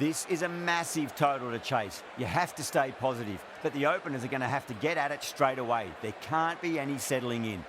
This is a massive total to chase. You have to stay positive, but the openers are going to have to get at it straight away. There can't be any settling in.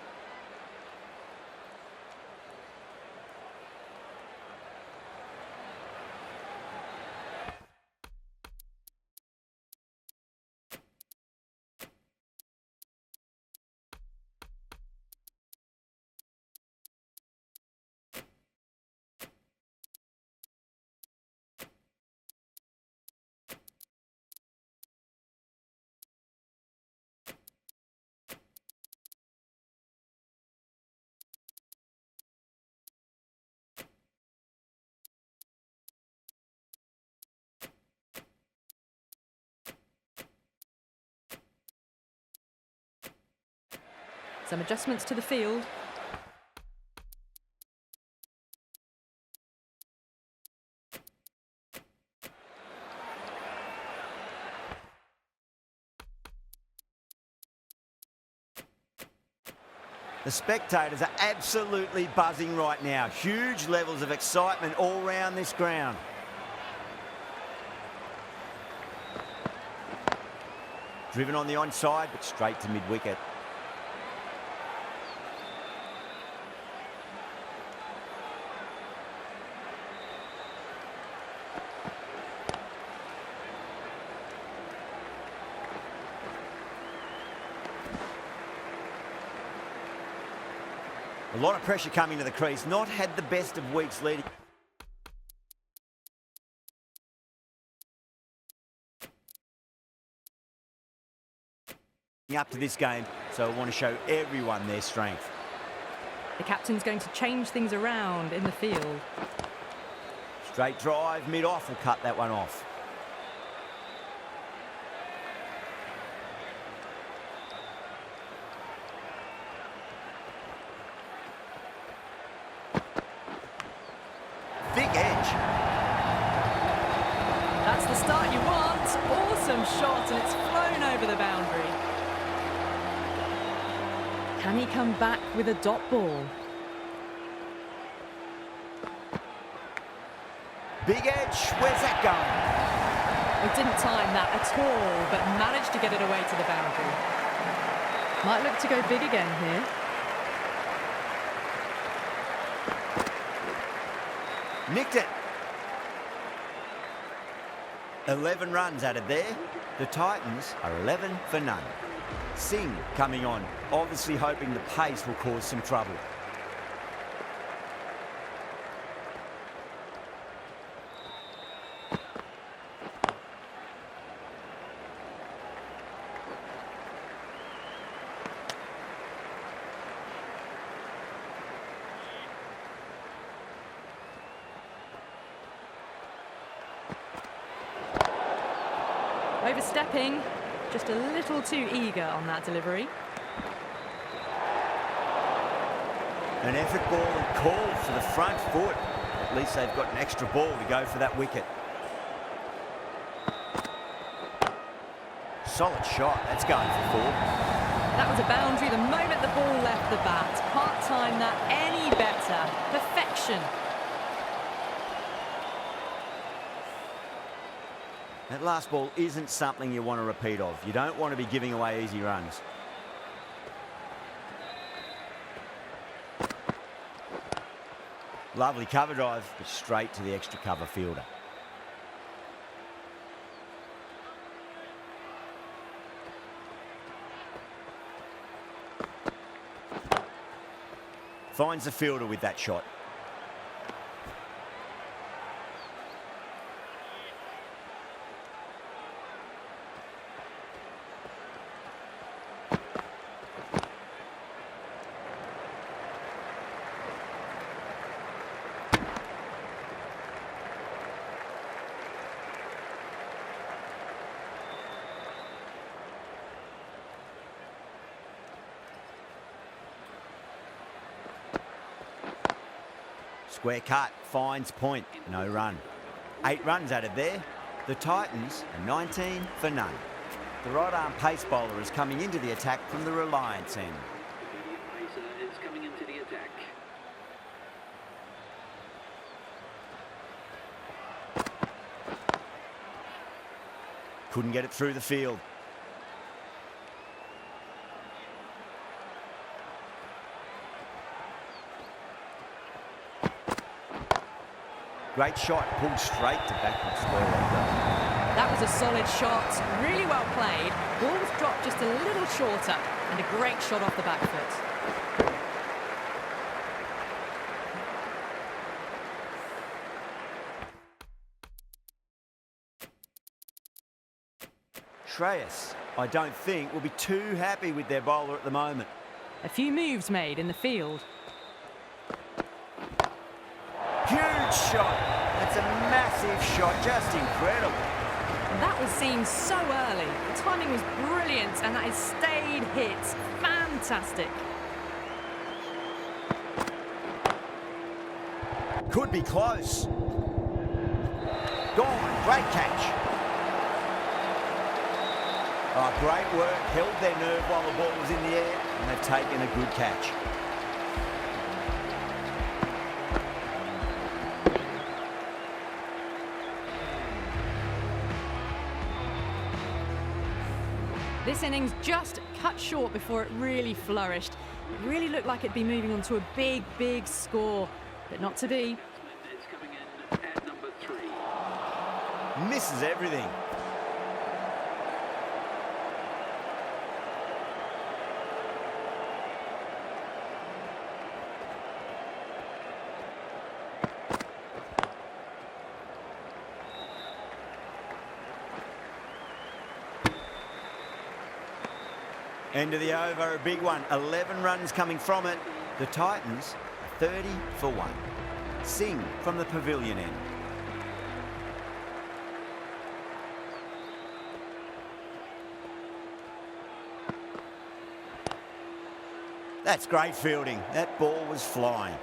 Some adjustments to the field. The spectators are absolutely buzzing right now. Huge levels of excitement all round this ground. Driven on the onside, but straight to mid-wicket. A lot of pressure coming to the crease. Not had the best of weeks leading. Up to this game, so I want to show everyone their strength. The captain's going to change things around in the field. Straight drive, mid-off will cut that one off. Big edge. That's the start you want. Awesome shot, and it's flown over the boundary. Can he come back with a dot ball? Big edge. Where's that going? He didn't time that at all, but managed to get it away to the boundary. Might look to go big again here. Nicked it. 11 runs added there. The Titans are 11 for none. Singh coming on, obviously hoping the pace will cause some trouble. Overstepping, just a little too eager on that delivery. An effort ball and called for the front foot. At least they've got an extra ball to go for that wicket. Solid shot, that's going for 4. That was a boundary the moment the ball left the bat. Can't time that any better. Perfection. That last ball isn't something you want to repeat of. You don't want to be giving away easy runs. Lovely cover drive, but straight to the extra cover fielder. Finds the fielder with that shot. Square cut, finds point, no run. 8 runs added there. The Titans are 19 for none. The right arm pace bowler is coming into the attack from the Reliance end. The pacer is coming into the attack. Couldn't get it through the field. Great shot, pulled straight to backward square leg. That was a solid shot, really well played. Ball was dropped just a little shorter, and a great shot off the back foot. Shreyas, I don't think, will be too happy with their bowler at the moment. A few moves made in the field. Huge shot. That's a massive shot, just incredible. That was seen so early. The timing was brilliant, and that has stayed hit. Fantastic. Could be close. Gone, great catch. Oh, great work, held their nerve while the ball was in the air, and they've taken a good catch. This innings just cut short before it really flourished. It really looked like it'd be moving on to a big, big score, but not to be. It's coming in at number 3. Misses everything. End of the over, a big one. 11 runs coming from it. The Titans are 30 for 1. Singh from the pavilion end. That's great fielding. That ball was flying.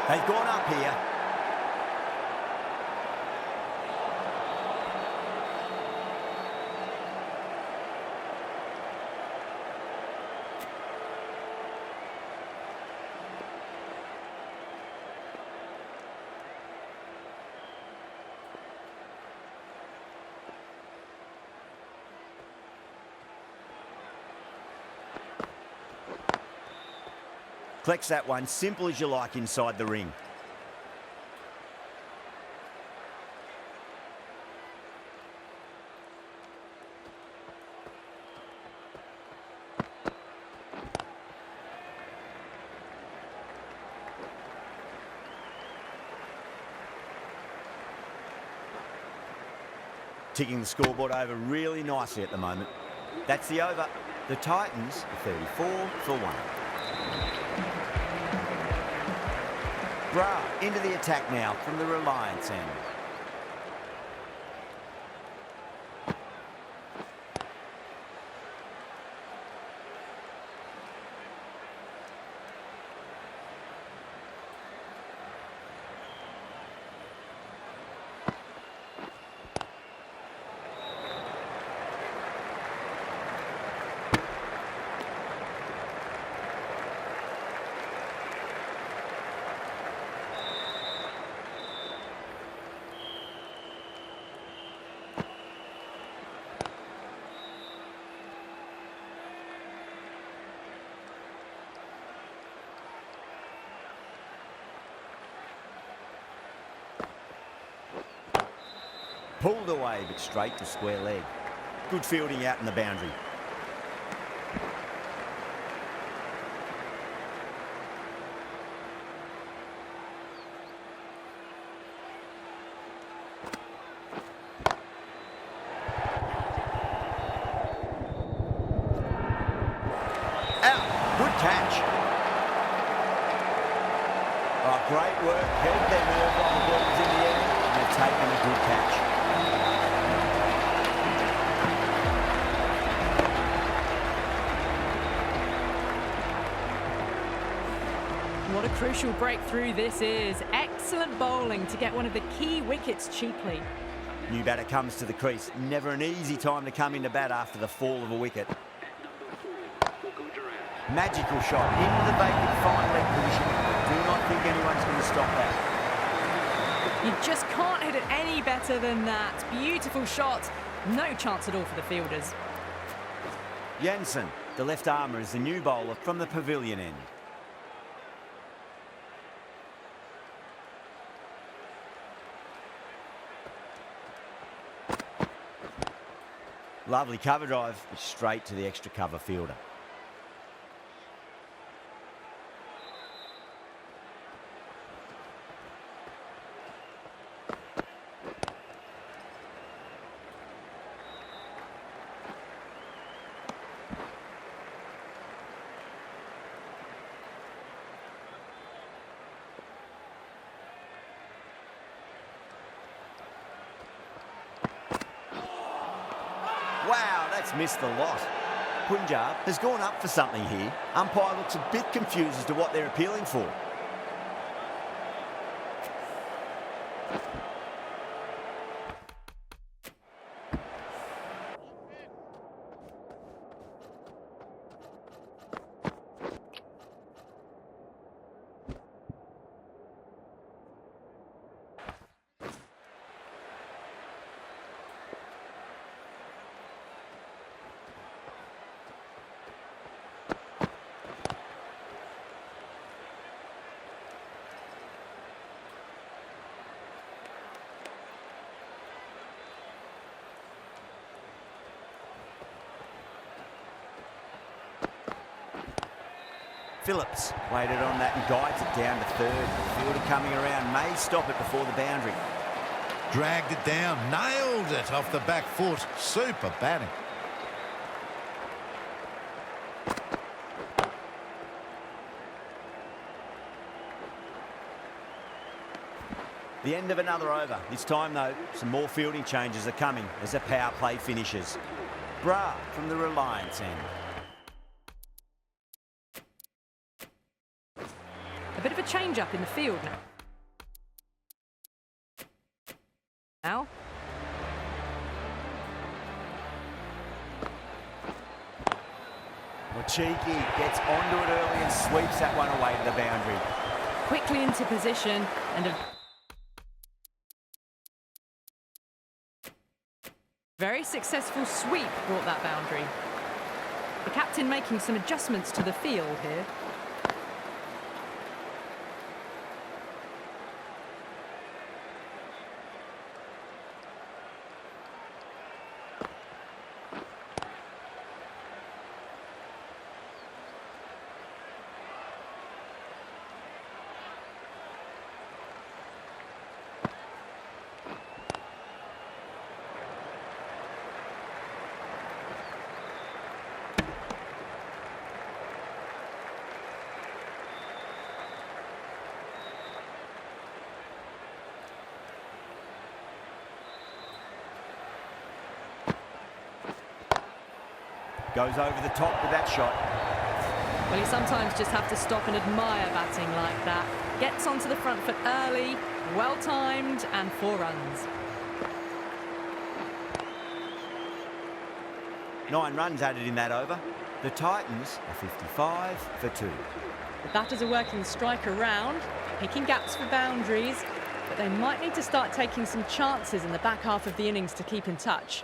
They've gone up here. Collects that one, simple as you like inside the ring. Ticking the scoreboard over really nicely at the moment. That's the over. The Titans are 34 for 1. Bra into the attack now from the Reliance end. Pulled away, but straight to square leg. Good fielding out in the boundary. Out. Good catch. work. Held their nerve while the ball was in the air, and they've taken a good catch. What a crucial breakthrough this is. Excellent bowling to get one of the key wickets cheaply. New batter comes to the crease. Never an easy time to come into bat after the fall of a wicket. Magical shot into the vacant fine leg position. Do not think anyone's going to stop that. You just can't hit it any better than that. Beautiful shot. No chance at all for the fielders. Jansen, the left armour, is the new bowler from the pavilion end. Lovely cover drive, straight to the extra cover fielder. Wow, that's missed the lot. Punjab has gone up for something here. Umpire looks a bit confused as to what they're appealing for. Phillips waited on that and guides it down to third. The fielder coming around may stop it before the boundary. Dragged it down, nailed it off the back foot. Super batting. The end of another over. This time, though, some more fielding changes are coming as the power play finishes. Bra from the Reliance end. A bit of a change-up in the field now. Well, Cheeky gets onto it early and sweeps that one away to the boundary. Quickly into position and a very successful sweep brought that boundary. The captain making some adjustments to the field here. Goes over the top with that shot. Well, you sometimes just have to stop and admire batting like that. Gets onto the front foot early, well-timed, and 4 runs. 9 runs added in that over. The Titans are 55 for 2. The batters are working the strike around, picking gaps for boundaries, but they might need to start taking some chances in the back half of the innings to keep in touch.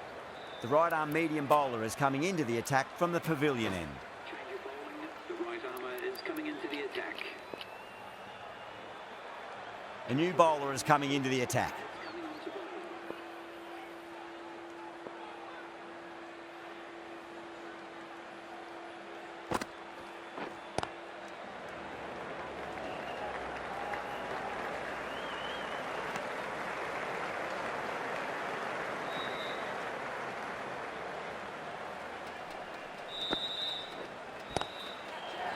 The right-arm medium bowler is coming into the attack from the pavilion end. Change of bowling. The right armour is coming into the attack. A new bowler is coming into the attack. Coming on to bowl.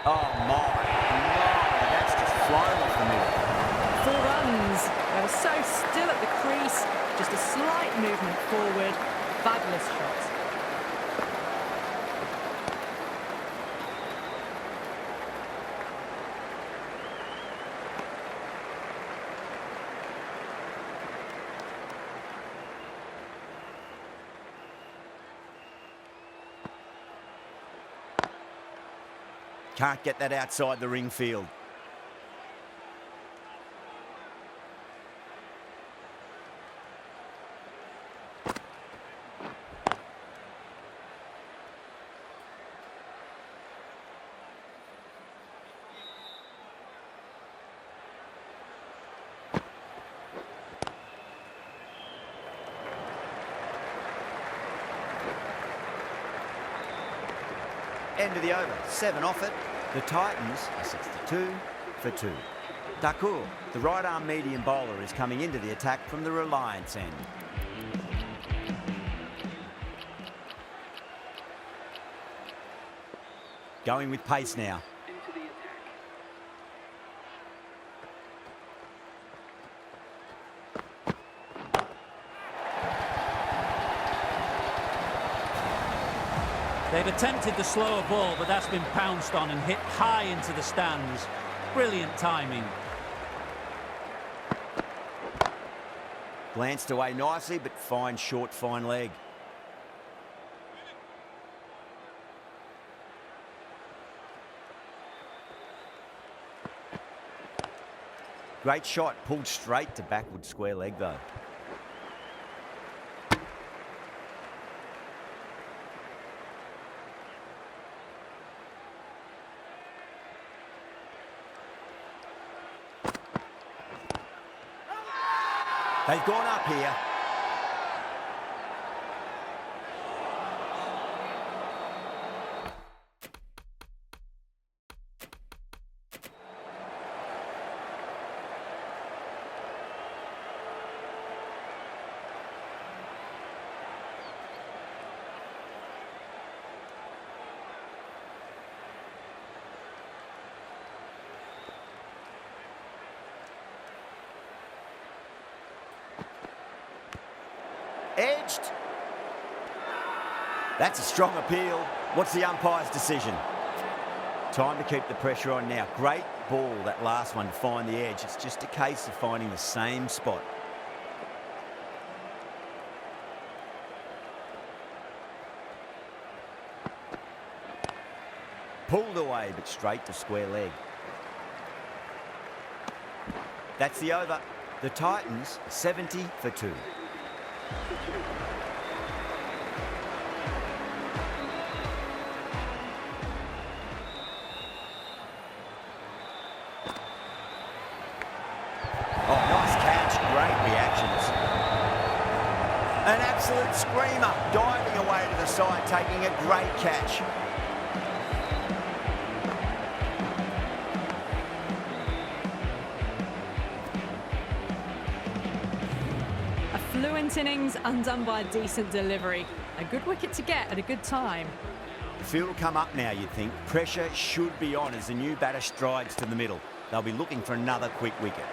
Oh my, that's just flown off the middle. Just a slight movement forward. Fabulous shot. Can't get that outside the ring field. End of the over, 7 off it. The Titans are 62 for 2. Dakur, the right-arm medium bowler, is coming into the attack from the Reliance end. Going with pace now. Into the attack. They've attempted the slower ball, but that's been pounced on and hit high into the stands. Brilliant timing. Glanced away nicely, but fine short, fine leg. Great shot, pulled straight to backward square leg though. They've gone up here. Edged. That's a strong appeal. What's the umpire's decision? Time to keep the pressure on now. Great ball, that last one, to find the edge. It's just a case of finding the same spot. Pulled away, but straight to square leg. That's the over. The Titans, 70 for 2. Oh, nice catch. Great reactions. An absolute screamer. Diving away to the side, taking a great catch. A fluent innings undone by a decent delivery. A good wicket to get at a good time. The field will come up now, you'd think. Pressure should be on as the new batter strides to the middle. They'll be looking for another quick wicket.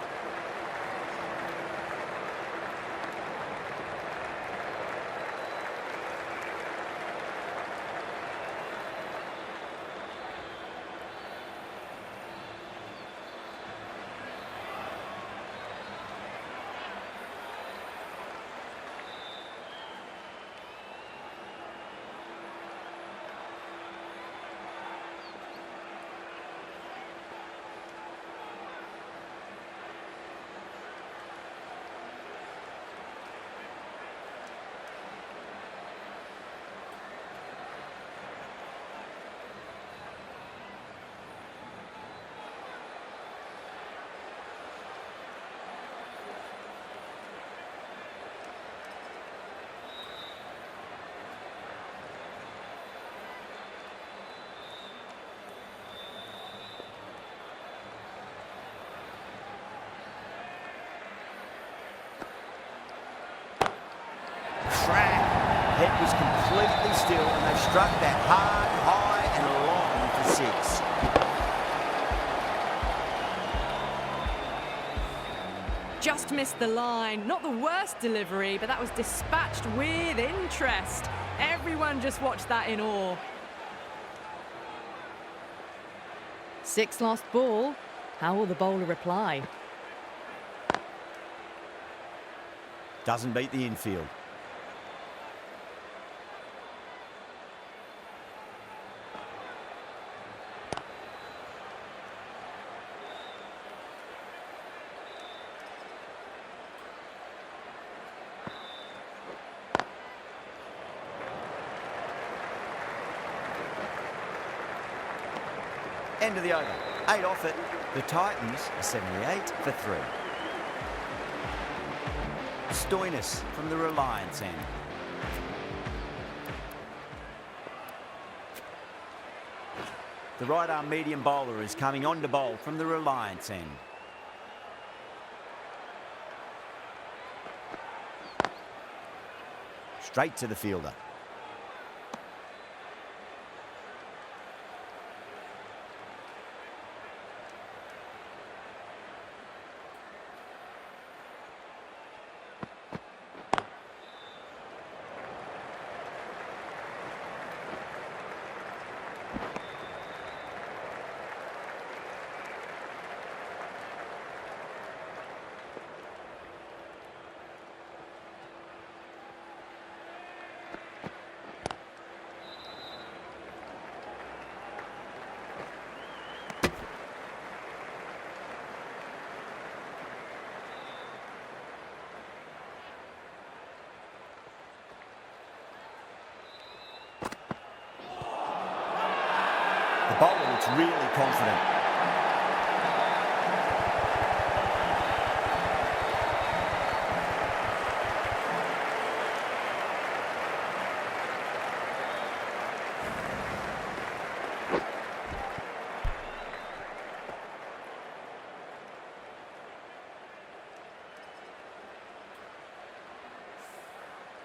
Head was completely still and they struck that hard, high and long for 6. just missed the line. Not the worst delivery, but that was dispatched with interest. Everyone just watched that in awe. 6 lost ball. How will the bowler reply? Doesn't beat the infield. End of the over. 8 off it. The Titans are 78 for 3. Stoinis from the Reliance end. The right arm medium bowler is coming on to bowl from the Reliance end. Straight to the fielder. The bowler looks really confident.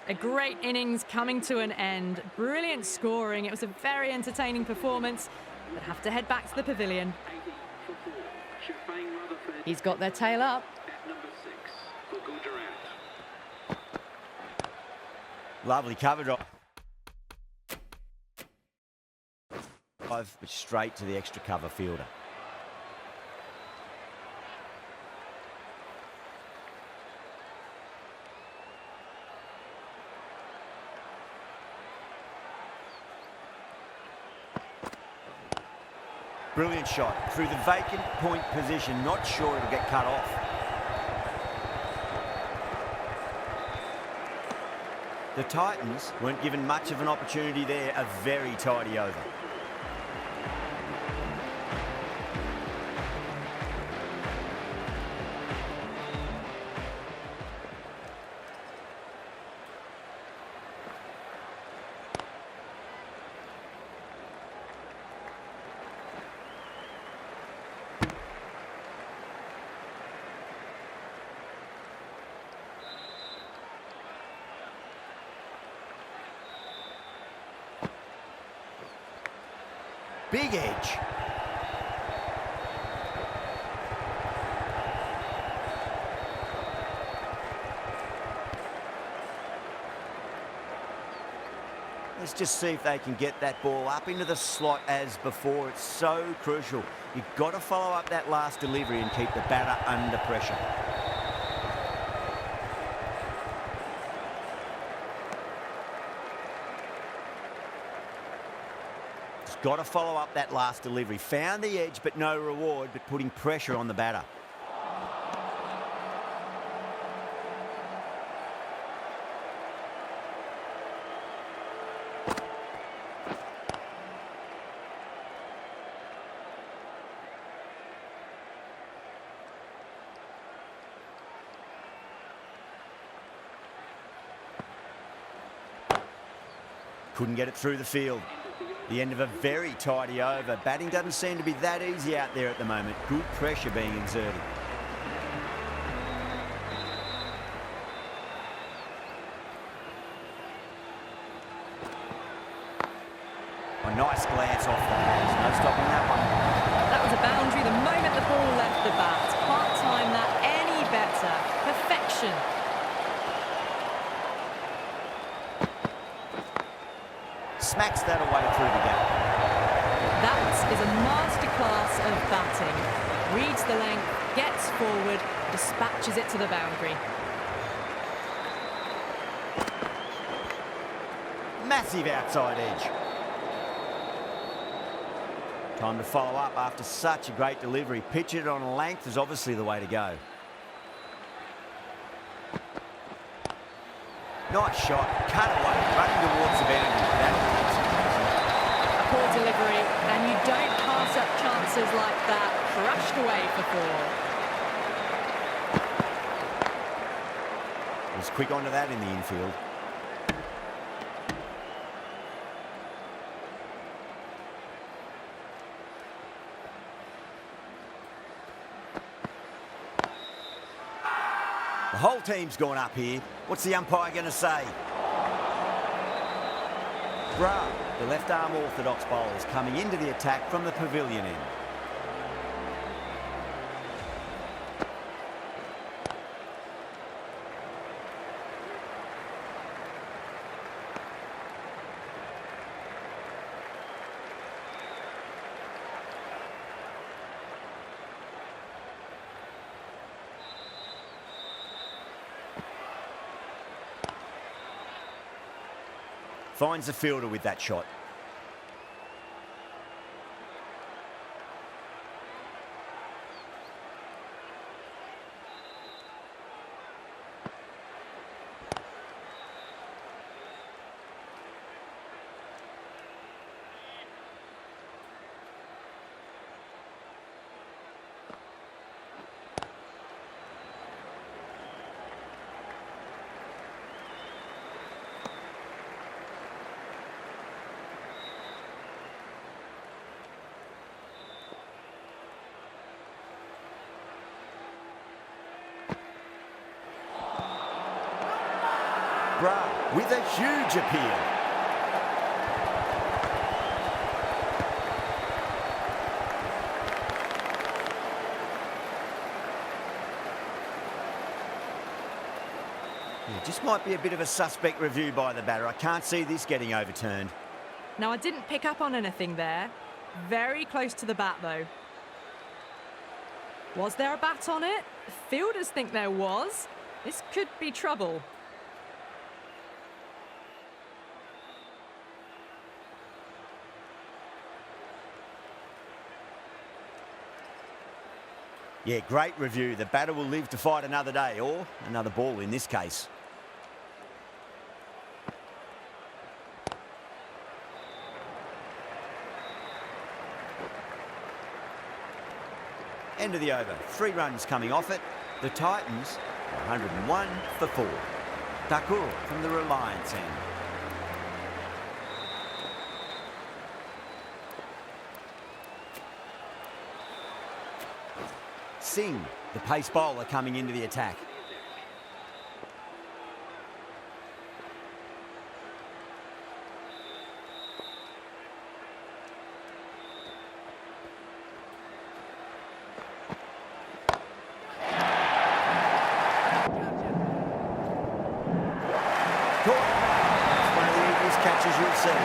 A great innings coming to an end. Brilliant scoring. It was a very entertaining performance. But have to head back to the pavilion. 80 for 4. Shafang Rutherford He's got their tail up. at number 6 for Gujrat. Lovely cover drop. 5, but straight to the extra cover fielder. Brilliant shot through the vacant point position. Not sure it'll get cut off. The Titans weren't given much of an opportunity there. A very tidy over. Big edge. Let's just see if they can get that ball up into the slot as before. It's so crucial. You've got to follow up that last delivery and keep the batter under pressure. Got to follow up that last delivery. Found the edge, but no reward, but putting pressure on the batter. Couldn't get it through the field. The end of a very tidy over. Batting doesn't seem to be that easy out there at the moment. Good pressure being exerted. A nice glance off the hands. No stopping that one. That was a boundary the moment the ball left the bat. Can't time that any better. perfection. Smacks that away through the gap. That is a masterclass of batting. Reads the length, gets forward, dispatches it to the boundary. Massive outside edge. Time to follow up after such a great delivery. Pitch it on a length is obviously the way to go. Nice shot, cut away, running towards the boundary. A poor delivery, and you don't pass up chances like that. Crushed away for four. Was quick onto that in the infield. The whole team's gone up here. What's the umpire going to say? Bra, the left-arm orthodox bowler, is coming into the attack from the pavilion end. Finds the fielder with that shot. Bra with a huge appeal. Yeah, just might be a bit of a suspect review by the batter. I can't see this getting overturned. Now, I didn't pick up on anything there. Very close to the bat, though. Was there a bat on it? Fielders think there was. This could be trouble. Yeah, great review. The batter will live to fight another day, or another ball in this case. End of the over. 3 runs coming off it. The Titans, 101 for 4. Thakur from the Reliance end. Singh, the pace bowler, coming into the attack. Caught. That's one of the easiest catches you'll see.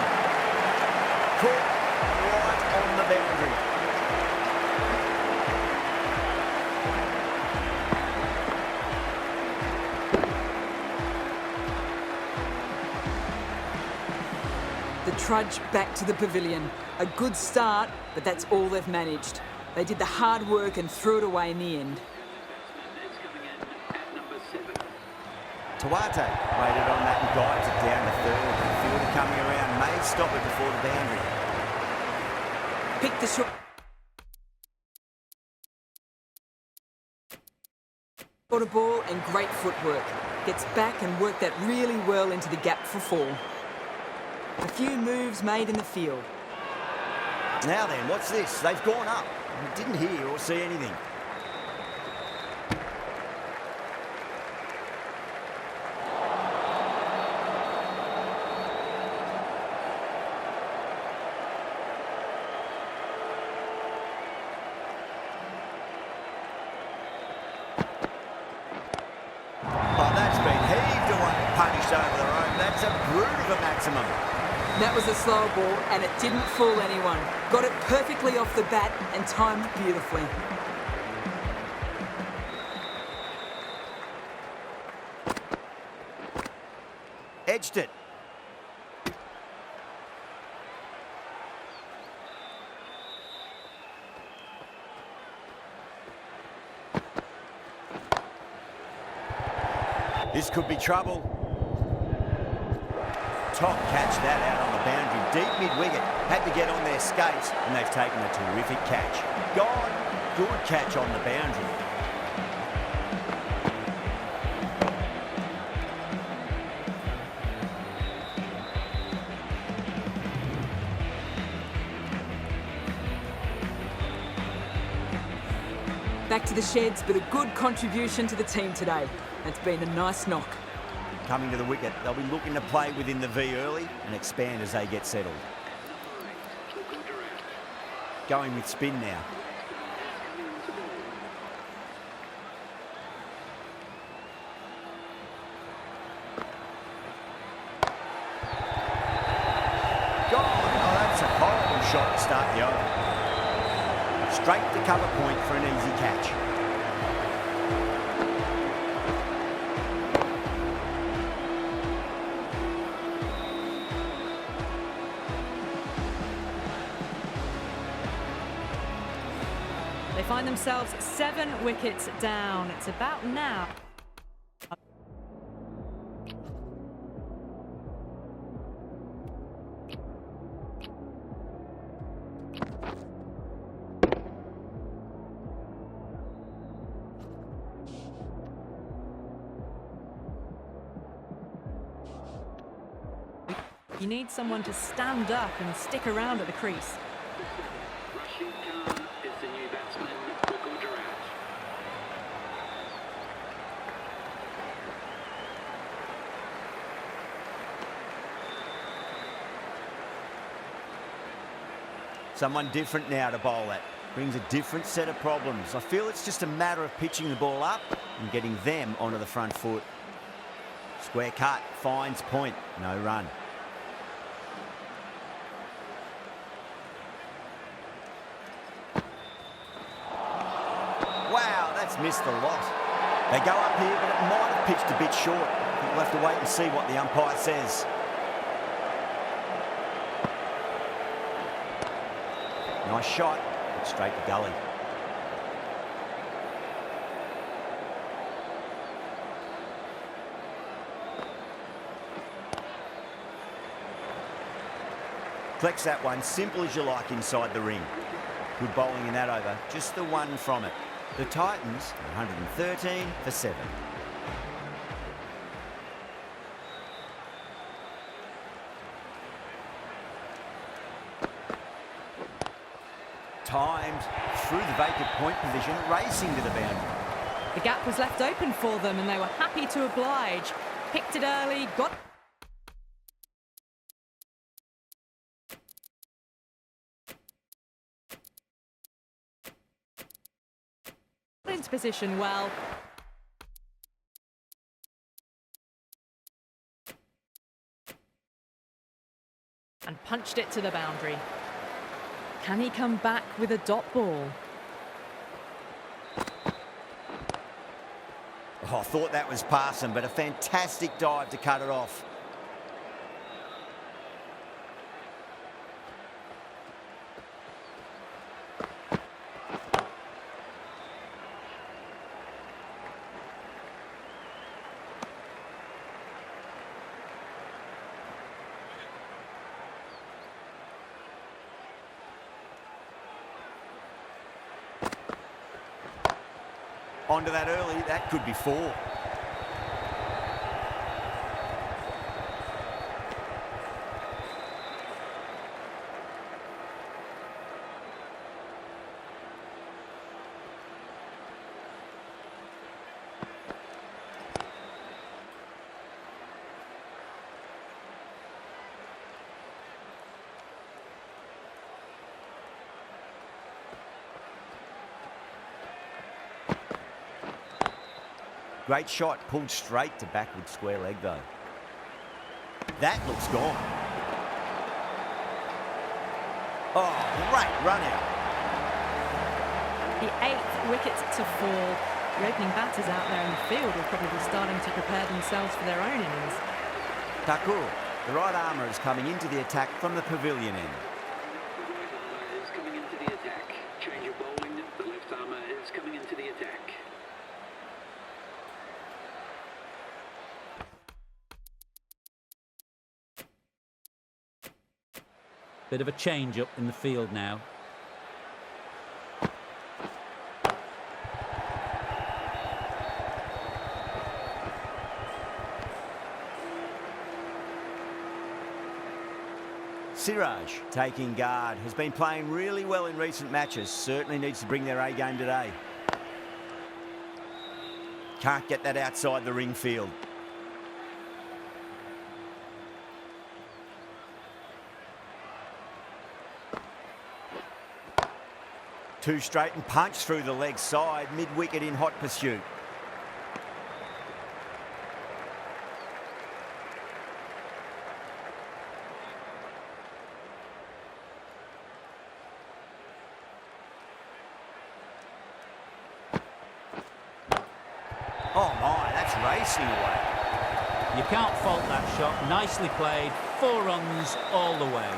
Caught right on the boundary. The trudge back to the pavilion. A good start, but that's all they've managed. They did the hard work and threw it away in the end. Tawate waited on that and guides it down to third. The fielder coming around may stop it before the boundary. Pick the short a ball and great footwork. Gets back and worked that really well into the gap for 4. A few moves made in the field. Now then, what's this? They've gone up. I didn't hear or see anything. That's a brute of a maximum. That was a slower ball and it didn't fool anyone. Got it perfectly off the bat and timed beautifully. Edged it. This could be trouble. Top catch that out on the boundary. Deep mid-wicket. Had to get on their skates and they've taken a terrific catch. Gone. Good catch on the boundary. Back to the sheds, but a good contribution to the team today. It's been a nice knock. Coming to the wicket, they'll be looking to play within the V early and expand as they get settled. Going with spin now. Gone! Oh, that's a horrible shot to start the over. Straight to cover point for an easy catch. They find themselves 7 wickets down. It's about now. You need someone to stand up and stick around at the crease. Rashid Khan is the new batsman for Gujarat. Someone different now to bowl at. Brings a different set of problems. I feel it's just a matter of pitching the ball up and getting them onto the front foot. Square cut, finds point, no run. Wow, that's missed a lot. They go up here, but it might have pitched a bit short. I think we'll have to wait and see what the umpire says. Nice shot, but straight to gully. Collects that one, simple as you like inside the ring. Good bowling in that over, just the one from it. The Titans, 113 for 7. Timed through the vacant point position, racing to the boundary. The gap was left open for them and they were happy to oblige. Picked it early, got into position well. And punched it to the boundary. Can he come back with a dot ball? Oh, I thought that was passing, but a fantastic dive to cut it off. Onto that early, that could be 4. Great shot, pulled straight to backward square leg though. That looks gone. Oh, great run out. The 8th wicket to fall. The opening batters out there in the field will probably be starting to prepare themselves for their own innings. Thakur, the right armour, is coming into the attack from the pavilion end. The right armour is coming into the attack. Change of bowling. The left armour is coming into the attack. Bit of a change up in the field now. Siraj, taking guard, has been playing really well in recent matches. Certainly needs to bring their A game today. Can't get that outside the ring field. Two straight and punch through the leg side, mid-wicket in hot pursuit. Oh my, that's racing away. You can't fault that shot. Nicely played. 4 runs all the way.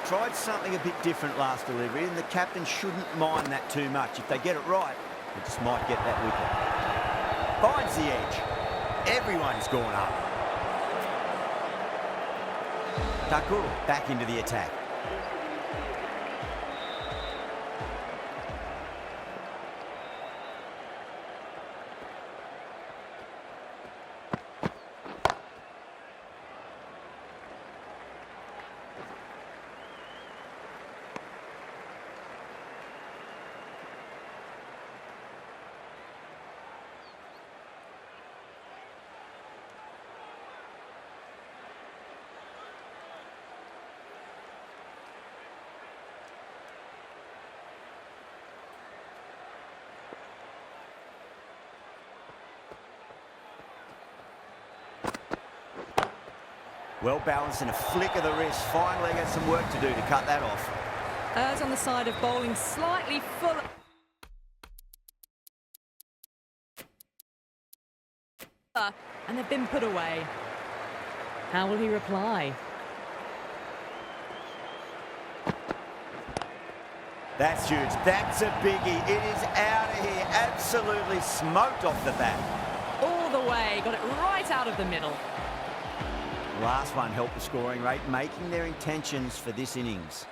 Tried something a bit different last delivery, and the captain shouldn't mind that too much. If they get it right, they just might get that wicket. Finds the edge. Everyone's gone up. Thakur back into the attack. Well balanced and a flick of the wrist. Finally got some work to do to cut that off. Errs on the side of bowling slightly full. And they've been put away. How will he reply? That's huge. That's a biggie. It is out of here. Absolutely smoked off the bat. All the way. Got it right out of the middle. Last one helped the scoring rate, making their intentions for this innings.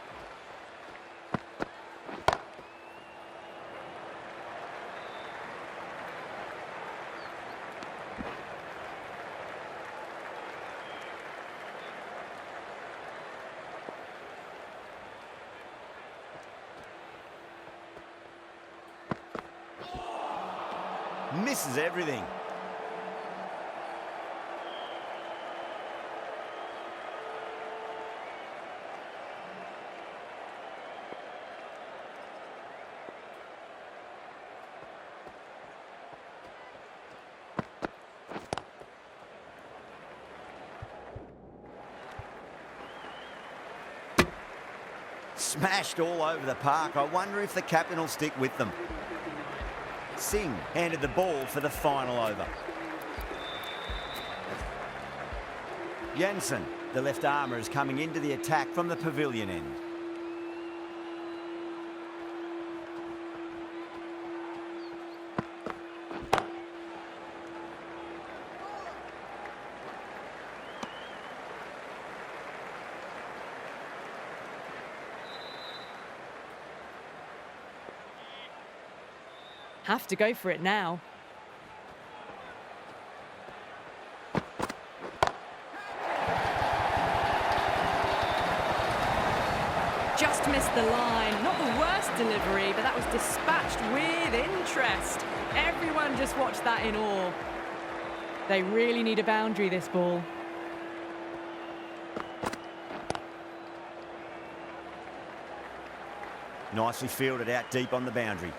Misses everything. Smashed all over the park. I wonder if the captain will stick with them. Singh handed the ball for the final over. Jensen, the left armour, is coming into the attack from the pavilion end. Have to go for it now. Just missed the line. Not the worst delivery, but that was dispatched with interest. Everyone just watched that in awe. They really need a boundary, this ball. Nicely fielded out deep on the boundary.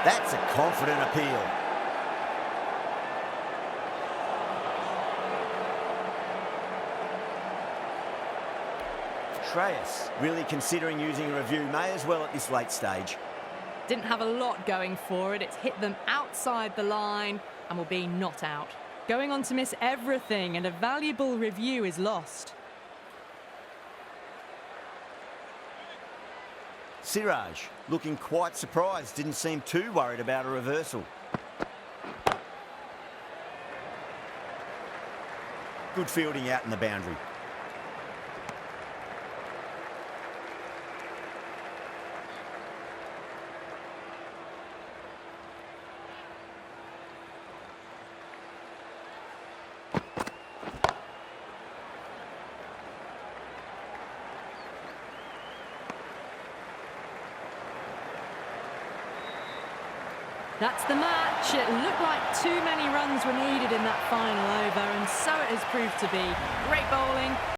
That's a confident appeal. Shreyas really considering using a review, may as well at this late stage. Didn't have a lot going for it. It's hit them outside the line and will be not out. Going on to miss everything, and a valuable review is lost. Siraj looking quite surprised, didn't seem too worried about a reversal. Good fielding out in the boundary. That's the match. It looked like too many runs were needed in that final over, and so it has proved to be. Great bowling.